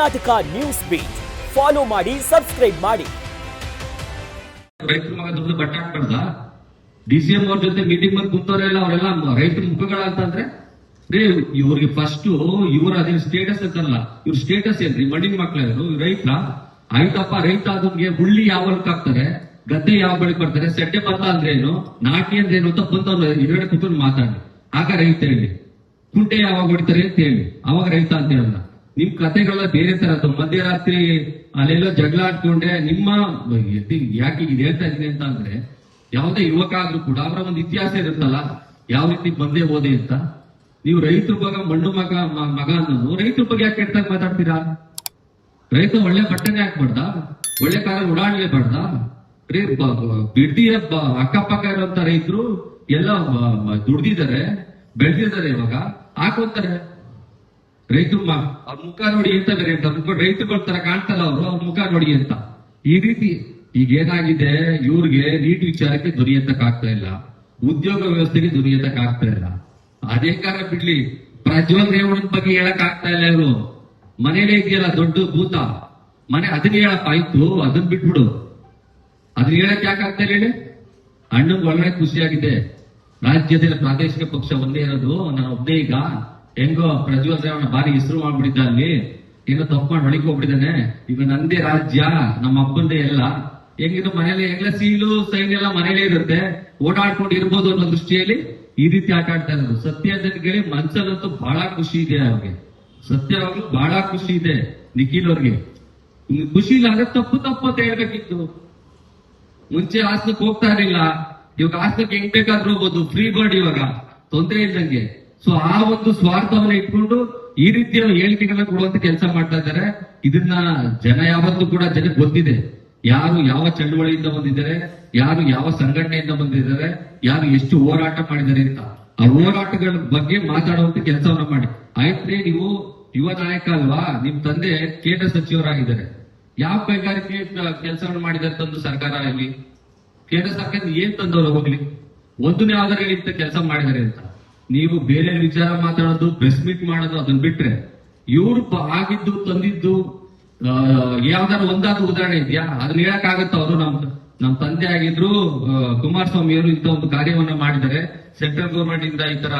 Karnataka news beet follow ಮಾಡಿ, subscribe ಮಾಡಿ. ರೈತರ ಮಗ ದುಡ್ಡು ಬಟ್ಟ ಹಾಕ್ಬಾರ್ದ? ಡಿಸಿಎಂ ಅವ್ರ ಜೊತೆ ಮೀಟಿಂಗ್ ಬಂದು ಕೂತವರೆಲ್ಲ ಅವರೆಲ್ಲ ರೈತರ ಮುಖಗಳಂತಂದ್ರೆ ಇವ್ರಿಗೆ ಫಸ್ಟ್ ಇವ್ರ ಅದೇ ಸ್ಟೇಟಸ್ ಅಂತಲ್ಲ, ಇವ್ರ ಸ್ಟೇಟಸ್ ಏನ್ರಿ? ಮಣ್ಣಿನ ಮಕ್ಳ ಇವರು ರೈತ ಆಯ್ತಪ್ಪ. ರೈತ ಅದನ್ಗೆ ಹುಳ್ಳಿ ಯಾವ ಹೊಲಕ್ಕೆ ಹಾಕ್ತಾರೆ, ಗದ್ದೆ ಯಾವ ಬೆಳೆ ಬರ್ತಾರೆ, ಸೆಡ್ಡೆ ಭತ್ತ ಅಂದ್ರೆ ಏನು, ನಾಟಿ ಅಂದ್ರೆ ಏನು ಅಂತ ಬಂದವ್ರು ಎರಡೆ ಕೂತ್ಕೊಂಡು ಮಾತಾಡಿ. ಆಗ ರೈತ ಹೇಳಿ, ಕುಂಟೆ ಯಾವಾಗ ಹೊಡಿತಾರೆ ಅಂತ ಹೇಳಿ, ಅವಾಗ ರೈತ ಅಂತ ಹೇಳಲ್ಲ. ನಿಮ್ ಕಥೆಗಳೆಲ್ಲ ಬೇರೆ ತರ. ಮಧ್ಯರಾತ್ರಿ ಅಲ್ಲೆಲ್ಲ ಜಗಳ ಆಡ್ಕೊಂಡೆ ನಿಮ್ಮ ಯಾಕೆ ಇದು ಹೇಳ್ತಾ ಇದೀನಿ ಅಂತ ಅಂದ್ರೆ, ಯಾವುದೇ ಯುವಕ ಆದ್ರೂ ಕೂಡ ಅವರ ಒಂದು ಇತಿಹಾಸ ಇರುತ್ತಲ್ಲ, ಯಾವ ರೀತಿ ಬಂದೇ ಹೋದೆ ಅಂತ. ನೀವು ರೈತರ ಮಗ ಮಣ್ಣು ಮಗ ಅನ್ನೋದು ರೈತರ ಬಗ್ಗೆ ಯಾಕೆ ಕೆಟ್ಟಾಗ ಮಾತಾಡ್ತೀರಾ? ರೈತ ಒಳ್ಳೆ ಬಟ್ಟೆನೆ ಹಾಕ್ಬಾರ್ದ? ಒಳ್ಳೆ ಕಾರ ಓಡಾಡ್ಲೇಬಾರ್ದ? ಬಿಡ್ದಿ ಅಕ್ಕಪಕ್ಕ ಇರುವಂತ ರೈತರು ಎಲ್ಲ ದುಡ್ದಿದ್ದಾರೆ, ಬೆಳೆದಿದ್ದಾರೆ, ಇವಾಗ ಹಾಕೋತಾರೆ. ರೈತರು ಅವ್ರ ಮುಖ ನೋಡಿ ಅಂತ ಬೇರೆ ಅಂತ ರೈತರುಗಳ ತರ ಕಾಣ್ತಲ್ಲ ಅವರು, ಅವ್ರ ಮುಖ ನೋಡಿ ಅಂತ. ಈ ರೀತಿ ಈಗ ಏನಾಗಿದೆ, ಇವ್ರಿಗೆ ನೀಟ್ ವಿಚಾರಕ್ಕೆ ದುನಿಯತ್ತಕ್ ಆಗ್ತಾ ಇಲ್ಲ, ಉದ್ಯೋಗ ವ್ಯವಸ್ಥೆಗೆ ದುನಿಯತ್ತಕ್ ಆಗ್ತಾ ಇಲ್ಲ. ಅಧಿಕಾರ ಬಿಡ್ಲಿ, ಪ್ರಜ್ವಲ್ ರೇವಣ್ಣನ ಬಗ್ಗೆ ಹೇಳಕ್ ಆಗ್ತಾ ಇಲ್ಲ. ಇವರು ಮನೇಲೆ ಇದೆಯಲ್ಲ ದೊಡ್ಡ ಭೂತ ಮನೆ, ಅದನ್ನ ಹೇಳಪ್ಪ ಆಯ್ತು, ಅದನ್ನ ಬಿಟ್ಬಿಡು. ಅದನ್ನ ಹೇಳಕ್ ಯಾಕೆ ಆಗ್ತಾ ಇಲ್ಲ ಹೇಳಿ? ಅಣ್ಣಂಗ್ ಒಳ್ಳೆ ಖುಷಿಯಾಗಿದೆ, ರಾಜ್ಯದಲ್ಲಿ ಪ್ರಾದೇಶಿಕ ಪಕ್ಷ ಒಂದೇ ಇರೋದು, ನಾನು ಒಬ್ಬನೇ. ಈಗ ಹೆಂಗೋ ಪ್ರಜ್ವಲ್ ರೇವಣ್ಣ ಬಾರಿ ಹೆಸರು ಮಾಡ್ಬಿಟ್ಟಿದ್ದ, ಅಲ್ಲಿ ಏನೋ ತಪ್ಪು ಮಾಡಿ ಹೊಳಿಕ್ ಹೋಗ್ಬಿಟ್ಟಿದ್ದಾನೆ. ಈಗ ನಂದೇ ರಾಜ್ಯ, ನಮ್ಮ ಅಪ್ಪಂದೇ ಎಲ್ಲ. ಹೆಂಗಿದ್ರು ಮನೇಲಿ ಎಲ್ಲ ಸೀಲು ಸೈನ್ ಎಲ್ಲ ಮನೇಲೇ ಇರುತ್ತೆ, ಓಡಾಡ್ಕೊಂಡು ಇರ್ಬೋದು ಅನ್ನೋ ದೃಷ್ಟಿಯಲ್ಲಿ ಈ ರೀತಿ ಆಟ ಆಡ್ತಾ ಇರೋದು. ಸತ್ಯ ಅಂತೇಳಿ ಮನ್ಸಲ್ಲಂತೂ ಬಹಳ ಖುಷಿ ಇದೆ ಅವ್ರಿಗೆ, ಸತ್ಯವಾಗ್ಲೂ ಬಹಳ ಖುಷಿ ಇದೆ ನಿಖಿಲ್ ಅವ್ರಿಗೆ. ಖುಷಿ ಇಲ್ಲ ಅಂದ್ರೆ ತಪ್ಪು ಅಂತ ಹೇಳ್ಬೇಕಿತ್ತು. ಮುಂಚೆ ಹಾಸನಕ್ಕೆ ಹೋಗ್ತಾ ಇರಲಿಲ್ಲ, ಇವಾಗ ಹಾಸನಕ್ಕೆ ಹೆಂಗ್ ಬೇಕಾದ್ರೂ ಹೋಗ್ಬೋದು, ಫ್ರೀ ಬರ್ಡ್ ಇವಾಗ, ತೊಂದರೆ ಇದ್ದಂಗೆ. ಸೊ ಆ ಒಂದು ಸ್ವಾರ್ಥವನ್ನ ಇಟ್ಕೊಂಡು ಈ ರೀತಿಯ ಹೇಳಿಕೆಗಳನ್ನ ಕೊಡುವಂತ ಕೆಲಸ ಮಾಡ್ತಾ ಇದ್ದಾರೆ. ಇದನ್ನ ಜನ ಯಾವತ್ತೂ ಕೂಡ ಜನಕ್ಕೆ ಗೊತ್ತಿದೆ, ಯಾರು ಯಾವ ಚಳುವಳಿಯಿಂದ ಬಂದಿದ್ದಾರೆ, ಯಾರು ಯಾವ ಸಂಘಟನೆಯಿಂದ ಬಂದಿದ್ದಾರೆ, ಯಾರು ಎಷ್ಟು ಹೋರಾಟ ಮಾಡಿದ್ದಾರೆ ಅಂತ. ಆ ಹೋರಾಟಗಳ ಬಗ್ಗೆ ಮಾತಾಡುವಂತ ಕೆಲಸವನ್ನ ಮಾಡಿ. ಆಯ್ತ್ರಿ, ನೀವು ಯುವ ನಾಯಕ ಅಲ್ವಾ, ನಿಮ್ ತಂದೆ ಕೇಂದ್ರ ಸಚಿವರಾಗಿದ್ದಾರೆ, ಯಾವ ಕೈಗಾರಿಕೆ ಕೆಲಸವನ್ನು ಮಾಡಿದ್ದಾರೆ ತಂದು ಸರ್ಕಾರ ಇಲ್ಲಿ? ಕೇಂದ್ರ ಸರ್ಕಾರ ಏನ್ ತಂದವರು ಹೋಗ್ಲಿ? ಒಂದನೇ ಯಾವ್ದಾರ ಇಂತ ಕೆಲಸ ಮಾಡಿದ್ದಾರೆ ಅಂತ ನೀವು ಬೇರೆ ವಿಚಾರ ಮಾತಾಡೋದು, ಪ್ರೆಸ್ ಮೀಟ್ ಮಾಡೋದು, ಅದನ್ನ ಬಿಟ್ರೆ ಇವ್ರು ಆಗಿದ್ದು ತಂದಿದ್ದು ಯಾವ್ದಾರು ಒಂದಾದ್ರೂ ಉದಾಹರಣೆ ಇದೆಯಾ? ಅದನ್ನ ಹೇಳಕ್ ಆಗತ್ತ? ಅವರು ನಮ್ ತಂದೆ ಆಗಿದ್ರು ಕುಮಾರಸ್ವಾಮಿ ಅವರು ಇಂತ ಒಂದು ಕಾರ್ಯವನ್ನ ಮಾಡಿದ್ದಾರೆ, ಸೆಂಟ್ರಲ್ ಗೌರ್ಮೆಂಟ್ ಇಂದ ಈ ತರ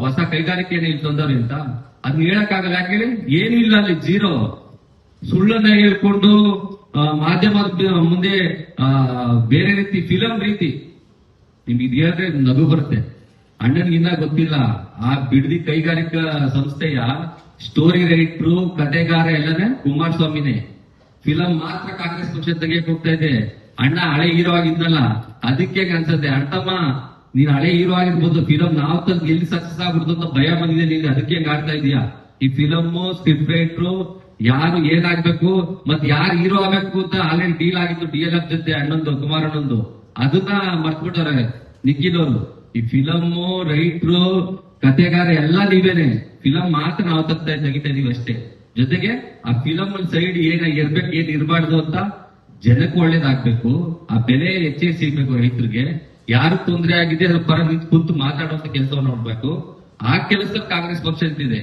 ಹೊಸ ಕೈಗಾರಿಕೆಯನ್ನು ಇಲ್ಲಿ ತಂದವ್ರು ಅಂತ ಅದನ್ನ ಹೇಳಕ್ ಆಗಲ್ಲ. ಯಾಕೆ? ಏನೂ ಇಲ್ಲ ಅಲ್ಲಿ, ಜೀರೋ. ಸುಳ್ಳನ್ನ ಹೇಳ್ಕೊಂಡು ಮಾಧ್ಯಮದ ಮುಂದೆ ಬೇರೆ ರೀತಿ ಫಿಲಂ ರೀತಿ ನಿಮ್ಗೆ ಇದು ಹೇಳಿದ್ರೆ ನಗು ಬರುತ್ತೆ. ಅಣ್ಣನ್ಗಿನ್ನ ಗೊತ್ತಿಲ್ಲ, ಆ ಬಿಡದಿ ಕೈಗಾರಿಕಾ ಸಂಸ್ಥೆಯ ಸ್ಟೋರಿ ರೈಟ್ರು, ಕಥೆಗಾರ ಎಲ್ಲನೇ ಕುಮಾರಸ್ವಾಮಿನೇ. ಫಿಲಂ ಮಾತ್ರ ಕಾಂಗ್ರೆಸ್ ಪಕ್ಷ ತೆಗಿಯಕ್ ಹೋಗ್ತಾ ಇದೆ. ಅಣ್ಣ ಹಳೆ ಹೀರೋ ಆಗಿದ್ನಲ್ಲ, ಅದಕ್ಕೆ ಅನ್ಸತ್ತೆ. ಅಣ್ಣಮ್ಮ ನೀನ್ ಹಳೆ ಹೀರೋ ಆಗಿರ್ಬೋದು, ಫಿಲಂ ನಾವು ತಂದು ಎಲ್ಲಿ ಸಕ್ಸಸ್ ಆಗ್ಬಿಡ್ತು ಅಂತ ಭಯ ಬಂದಿದೆ ನಿನ್ಗೆ, ಅದಕ್ಕೆ ಹೆಂಗ್ ಆಡ್ತಾ ಇದೀಯಾ? ಈ ಫಿಲಮ್ ಸ್ಕ್ರಿಪ್ಟ್ ರೈಟ್ರು ಯಾರು ಏನಾಗ್ಬೇಕು ಮತ್ ಯಾರು ಹೀರೋ ಆಗ್ಬೇಕು ಅಂತ ಆಲ್ರೆಡಿ ಡೀಲ್ ಆಗಿತ್ತು DLF ಜೊತೆ ಅಣ್ಣಂದು, ಕುಮಾರಣ್ಣಂದು. ಅದನ್ನ ಮರ್ತ್ಬಿಟ್ಟಾರೆ ನಿಖಿಲ್ ಅವರು. ಈ ಫಿಲಮ್ ರೈಟ್ರು, ಕಥೆಗಾರ ಎಲ್ಲ ನೀವೇನೆ, ಫಿಲಂ ಮಾತ್ರ ನಾವು ತೆಗಿತಾ ಇದೀವಿ ಅಷ್ಟೇ. ಜೊತೆಗೆ ಆ ಫಿಲಂ ಸೈಡ್ ಏನ್ ಇರ್ಬೇಕು, ಏನ್ ಇರಬಾರ್ದು ಅಂತ ಜನಕ್ಕೆ ಒಳ್ಳೇದಾಗ್ಬೇಕು, ಆ ಬೆಲೆ ಹೆಚ್ಚೇ ಸಿಗ್ಬೇಕು ರೈತರಿಗೆ. ಯಾರು ತೊಂದರೆ ಆಗಿದೆ ಅದ್ರ ಪರ ನಿಂತು ಕುಂತು ಮಾತಾಡುವಂತ ಕೆಲಸವನ್ನು ನೋಡ್ಬೇಕು. ಆ ಕೆಲಸದಲ್ಲಿ ಕಾಂಗ್ರೆಸ್ ಪಕ್ಷ ಇರ್ತಿದೆ.